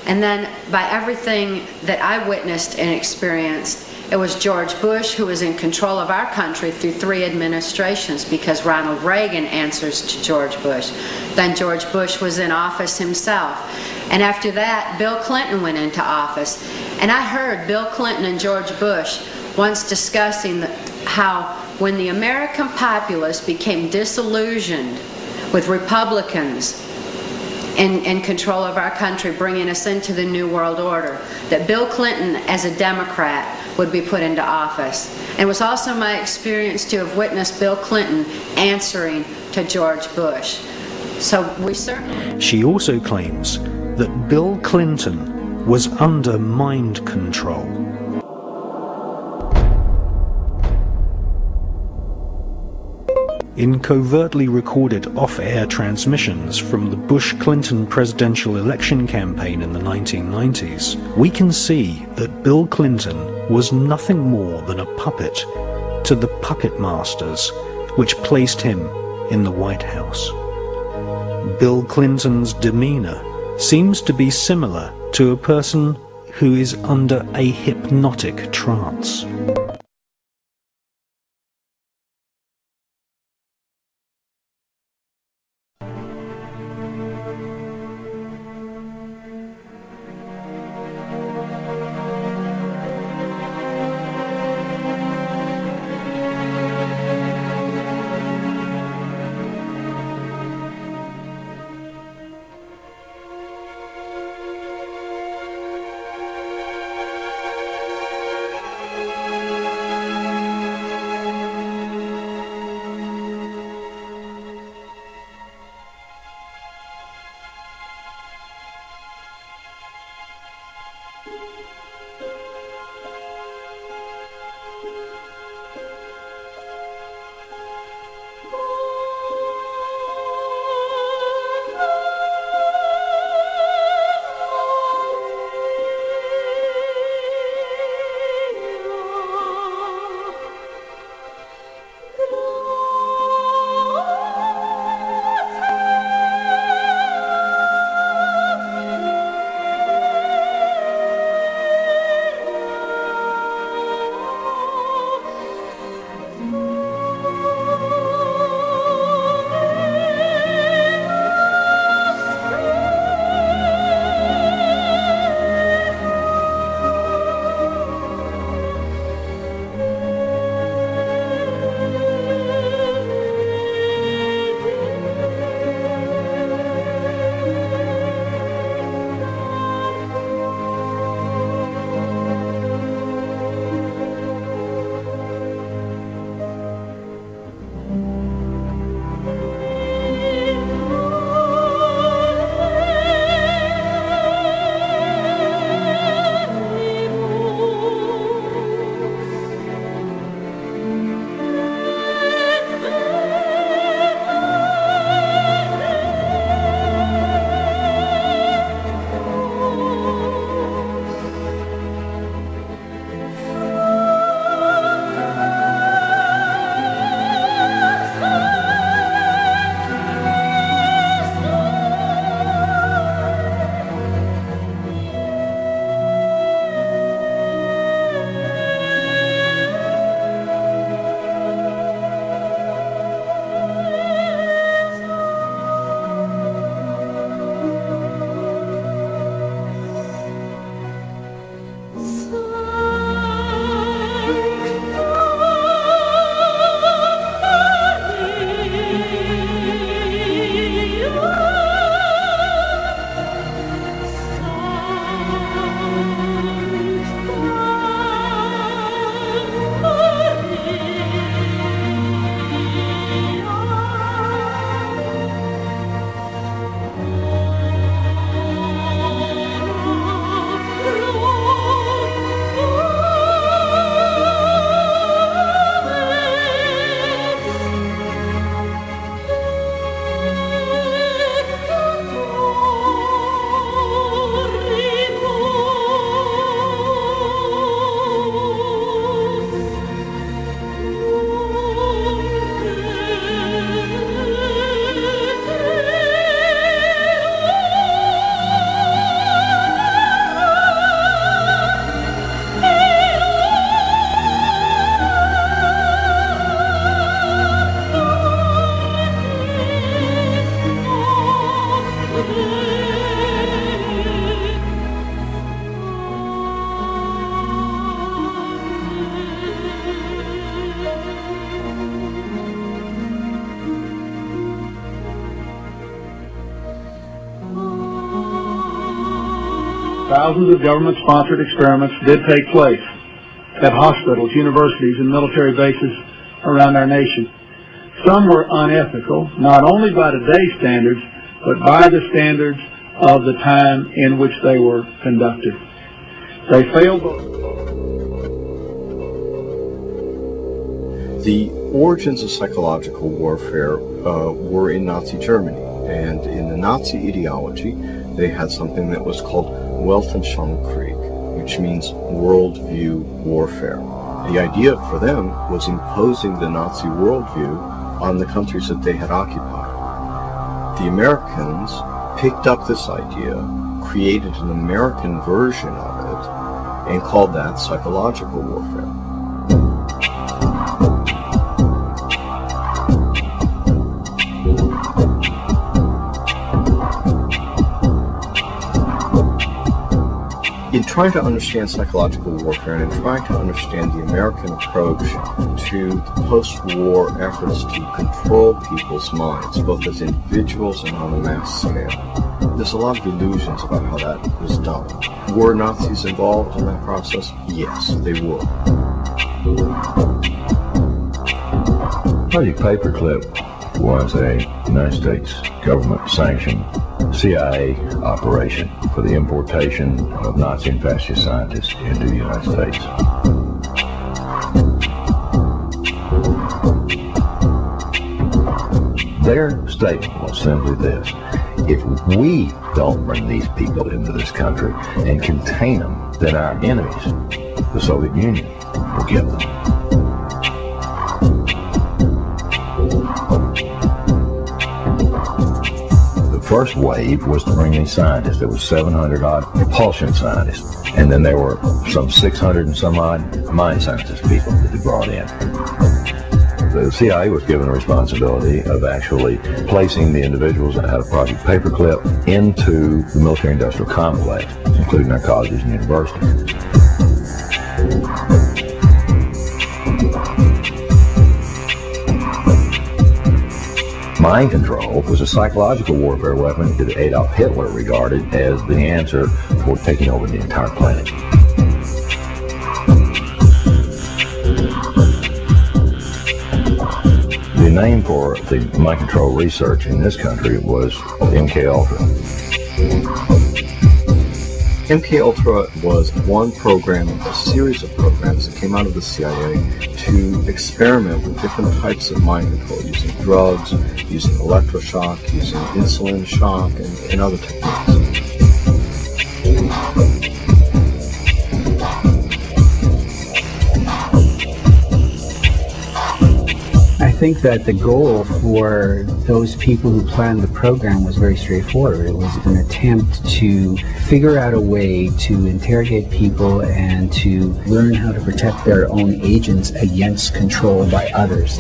And then by everything that I witnessed and experienced, it was George Bush who was in control of our country through 3 administrations, because Ronald Reagan answers to George Bush. Then George Bush was in office himself. And after that, Bill Clinton went into office. And I heard Bill Clinton and George Bush once discussing how when the American populace became disillusioned with Republicans in control of our country, bringing us into the New World Order, that Bill Clinton, as a Democrat, would be put into office. And it was also my experience to have witnessed Bill Clinton answering to George Bush. So we certainly... She also claims that Bill Clinton was under mind control. In covertly recorded off-air transmissions from the Bush-Clinton presidential election campaign in the 1990s, we can see that Bill Clinton was nothing more than a puppet to the puppet masters which placed him in the White House. Bill Clinton's demeanor seems to be similar to a person who is under a hypnotic trance. Thousands of government-sponsored experiments did take place at hospitals, universities, and military bases around our nation. Some were unethical, not only by today's standards, but by the standards of the time in which they were conducted. They failed. The origins of psychological warfare were in Nazi Germany, and in the Nazi ideology, they had something that was called Weltanschauungskrieg, which means worldview warfare. The idea for them was imposing the Nazi worldview on the countries that they had occupied. The Americans picked up this idea, created an American version of it, and called that psychological warfare. In trying to understand psychological warfare and in trying to understand the American approach to the post-war efforts to control people's minds, both as individuals and on a mass scale, there's a lot of illusions about how that was done. Were Nazis involved in that process? Yes, they were. Project Paperclip was a United States government-sanctioned CIA operation for the importation of Nazi and fascist scientists into the United States. Their statement was simply this: if we don't bring these people into this country and contain them, then our enemies, the Soviet Union, will get them. First wave was to bring these scientists. There was 700 odd propulsion scientists, and then there were some 600 and some odd mind scientist people that they brought in. The CIA was given the responsibility of actually placing the individuals that had a Project Paperclip into the military-industrial complex, including our colleges and universities. Mind control was a psychological warfare weapon that Adolf Hitler regarded as the answer for taking over the entire planet. The name for the mind control research in this country was MK-Ultra. MK-Ultra was one program, a series of programs that came out of the CIA to experiment with different types of mind control, using drugs, using electroshock, using insulin shock, and other techniques. I think that the goal for those people who planned the program was very straightforward. It was an attempt to figure out a way to interrogate people and to learn how to protect their own agents against control by others.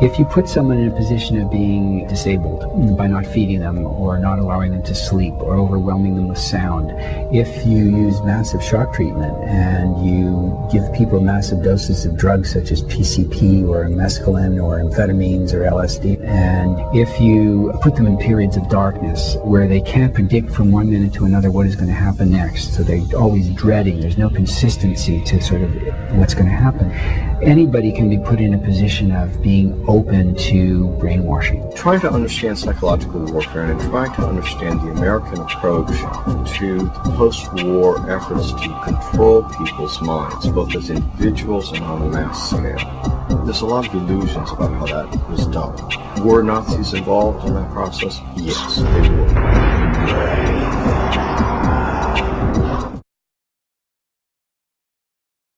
If you put someone in a position of being disabled by not feeding them or not allowing them to sleep or overwhelming them with sound, if you use massive shock treatment and you give people massive doses of drugs such as PCP or mescaline or amphetamines or LSD, and if you put them in periods of darkness where they can't predict from one minute to another what is going to happen next, so they're always dreading, there's no consistency to sort of what's going to happen, anybody can be put in a position of being open to brainwashing. Trying to understand psychological warfare and trying to understand the American approach to the post-war efforts to control people's minds, both as individuals and on a mass scale. There's a lot of illusions about how that was done. Were Nazis involved in that process? Yes, they were.